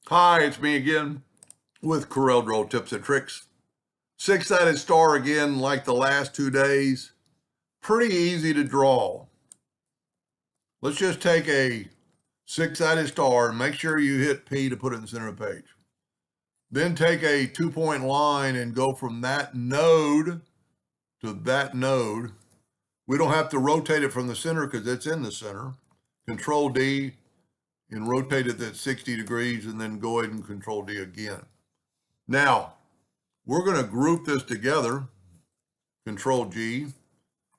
Hi, it's me again with Corel Draw tips and tricks. Six-sided star again, like the last 2 days. Pretty easy to draw. Let's just take a six-sided star and make sure you hit P to put it in the center of the page. Then take a 2-point line and go from that node to that node. We don't have to rotate it from the center because it's in the center. Control D and rotate it at 60 degrees and then go ahead and Control D again. Now, we're going to group this together, Control G.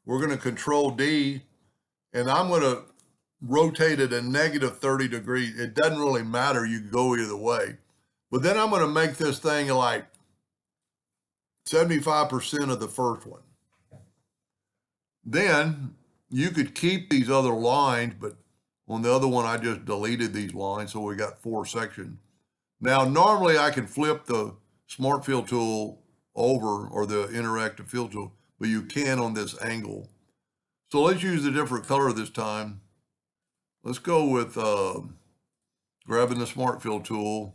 We're going to Control D, and I'm going to rotate it a negative 30 degrees. It doesn't really matter. You can go either way. But then I'm going to make this thing like 75% of the first one. Then you could keep these other lines, but on the other one, I just deleted these lines, so we got 4 sections. Now, normally I can flip the Smart Fill tool over, or the interactive fill tool, but you can on this angle. So let's use a different color this time. Let's go with grabbing the Smart Fill tool.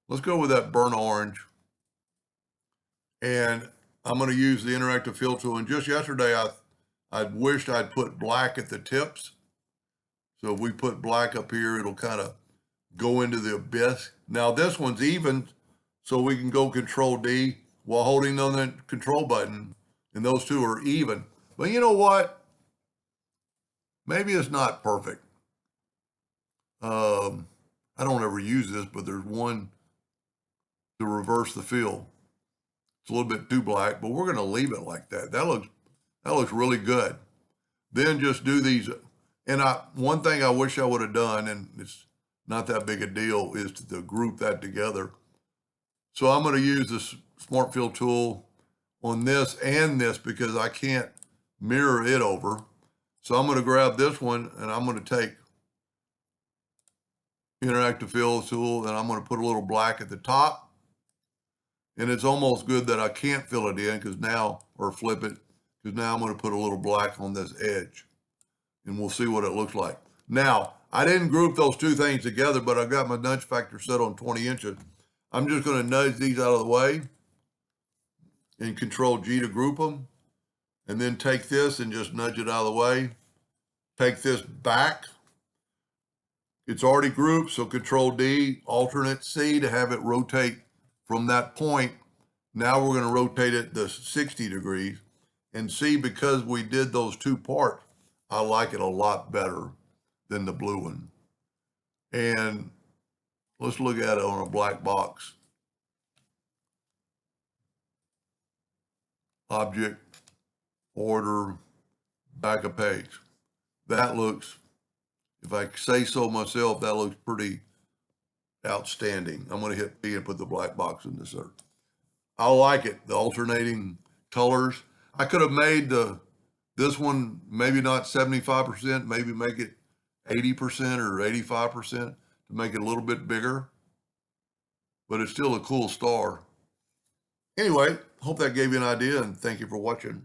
Let's go with that burnt orange. And I'm going to use the interactive fill tool. And just yesterday, I wished I'd put black at the tips. So if we put black up here, it'll kind of go into the abyss. Now this one's even, so we can go Control D while holding on the control button, and those two are even. But you know what? Maybe it's not perfect. I don't ever use this, but there's one to reverse the fill. It's a little bit too black, but we're going to leave it like that. That looks really good. Then just do these. And one thing I wish I would have done, and it's not that big a deal, is to group that together. So I'm going to use this Smart Fill tool on this and this because I can't mirror it over. So I'm going to grab this one and I'm going to take interactive fill tool and I'm going to put a little black at the top. And it's almost good that I can't fill it in because now, or flip it, because now I'm going to put a little black on this edge. And we'll see what it looks like. Now, I didn't group those two things together, but I've got my nudge factor set on 20 inches. I'm just going to nudge these out of the way and Control G to group them. And then take this and just nudge it out of the way. Take this back. It's already grouped, so Control D, alternate C to have it rotate from that point. Now we're going to rotate it to 60 degrees. And see, because we did those two parts, I like it a lot better than the blue one. And let's look at it on a black box. Object, order, back of page. That looks, if I say so myself, that looks pretty outstanding. I'm going to hit P and put the black box in this there. I like it, the alternating colors. I could have made this one maybe not 75%, maybe make it 80% or 85% to make it a little bit bigger, but it's still a cool star. Anyway, hope that gave you an idea, and thank you for watching.